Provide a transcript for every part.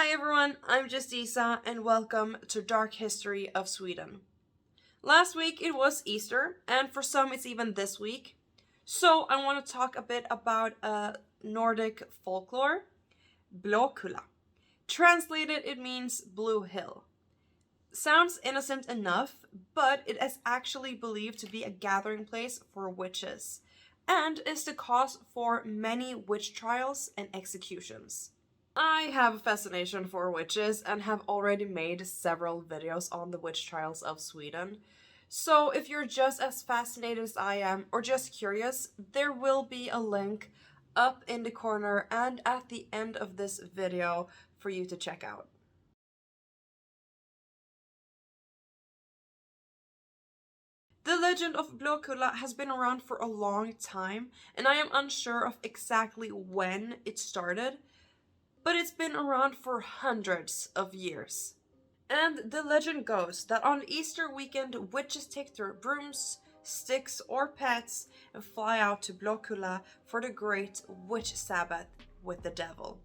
Hi everyone, I'm just Isa and welcome to Dark History of Sweden. Last week it was Easter and for some it's even this week. So I want to talk a bit about Nordic folklore, Blåkulla. Translated it means blue hill. Sounds innocent enough, but it is actually believed to be a gathering place for witches and is the cause for many witch trials and executions. I have a fascination for witches and have already made several videos on the witch trials of Sweden. So if you're just as fascinated as I am or just curious, there will be a link up in the corner and at the end of this video for you to check out. The legend of Blåkulla has been around for a long time and I am unsure of exactly when it started, but it's been around for hundreds of years. And the legend goes that on Easter weekend, witches take their brooms, sticks, or pets and fly out to Blåkulla for the great witch sabbath with the devil.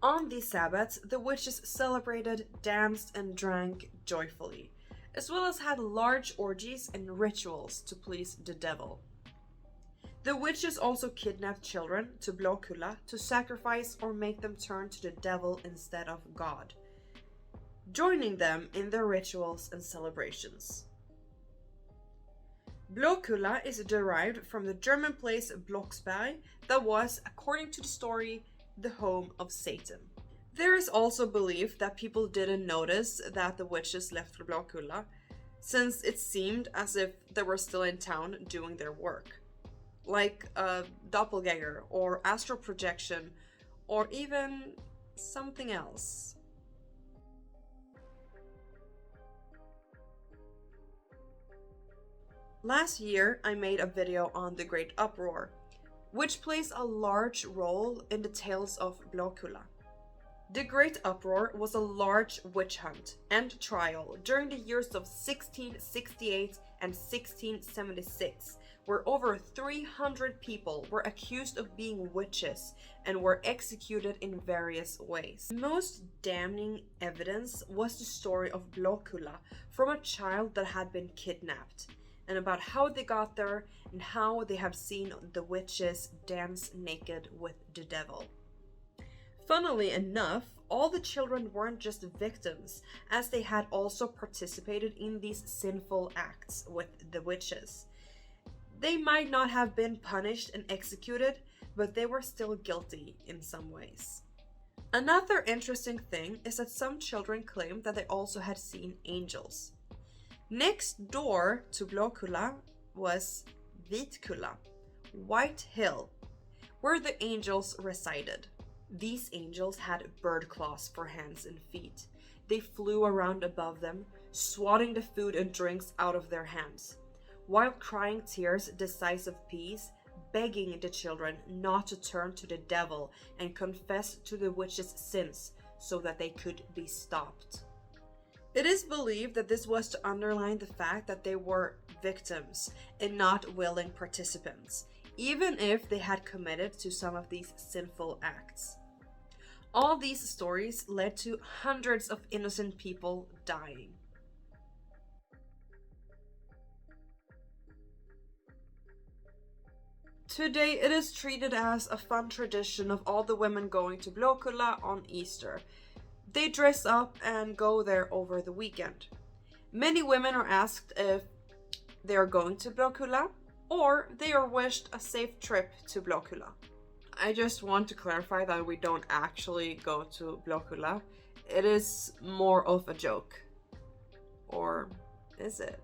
On these sabbaths, the witches celebrated, danced, and drank joyfully, as well as had large orgies and rituals to please the devil. The witches also kidnapped children to Blåkulla to sacrifice or make them turn to the devil instead of God, joining them in their rituals and celebrations. Blåkulla is derived from the German place Blocksberg that was, according to the story, the home of Satan. There is also belief that people didn't notice that the witches left for Blåkulla, since it seemed as if they were still in town doing their work, like a doppelganger or astral projection or even something else. Last year, I made a video on the Great Uproar, which plays a large role in the tales of Blåkulla. The Great Uproar was a large witch hunt and trial during the years of 1668 and 1676, where over 300 people were accused of being witches and were executed in various ways. The most damning evidence was the story of Blåkulla from a child that had been kidnapped, and about how they got there and how they have seen the witches dance naked with the devil. Funnily enough, all the children weren't just victims, as they had also participated in these sinful acts with the witches. They might not have been punished and executed, but they were still guilty in some ways. Another interesting thing is that some children claim that they also had seen angels. Next door to Blåkulla was Vitkulla, White Hill, where the angels resided. These angels had bird claws for hands and feet. They flew around above them, swatting the food and drinks out of their hands, while crying tears the size of peas, begging the children not to turn to the devil and confess to the witches' sins so that they could be stopped. It is believed that this was to underline the fact that they were victims and not willing participants, even if they had committed to some of these sinful acts. All these stories led to hundreds of innocent people dying. Today it is treated as a fun tradition of all the women going to Blåkulla on Easter. They dress up and go there over the weekend. Many women are asked if they are going to Blåkulla or they are wished a safe trip to Blåkulla. I just want to clarify that we don't actually go to Blåkulla. It is more of a joke. Or is it?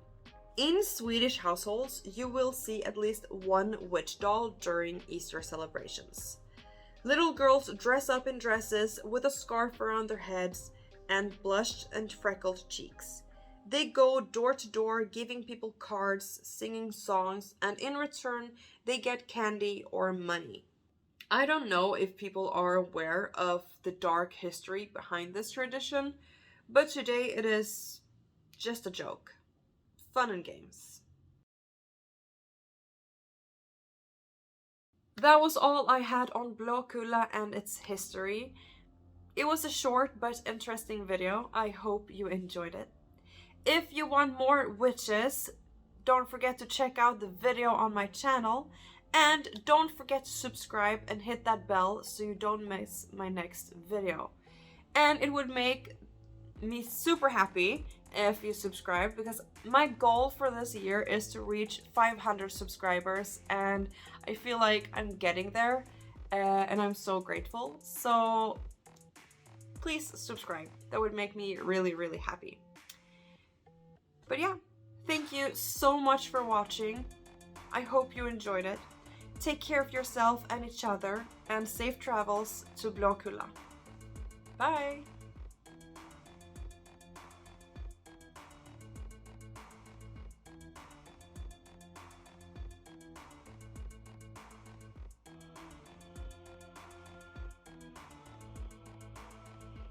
In Swedish households, you will see at least one witch doll during Easter celebrations. Little girls dress up in dresses with a scarf around their heads and blushed and freckled cheeks. They go door to door giving people cards, singing songs, and in return they get candy or money. I don't know if people are aware of the dark history behind this tradition, but today it is just a joke. Fun and games. That was all I had on Blåkulla and its history. It was a short but interesting video. I hope you enjoyed it. If you want more witches, don't forget to check out the video on my channel. And don't forget to subscribe and hit that bell so you don't miss my next video. And it would make me super happy if you subscribe, because my goal for this year is to reach 500 subscribers, and I feel like I'm getting there, and I'm so grateful. So please subscribe. That would make me really, really happy. But yeah, thank you so much for watching. I hope you enjoyed it. Take care of yourself and each other, and safe travels to Blåkulla. Bye!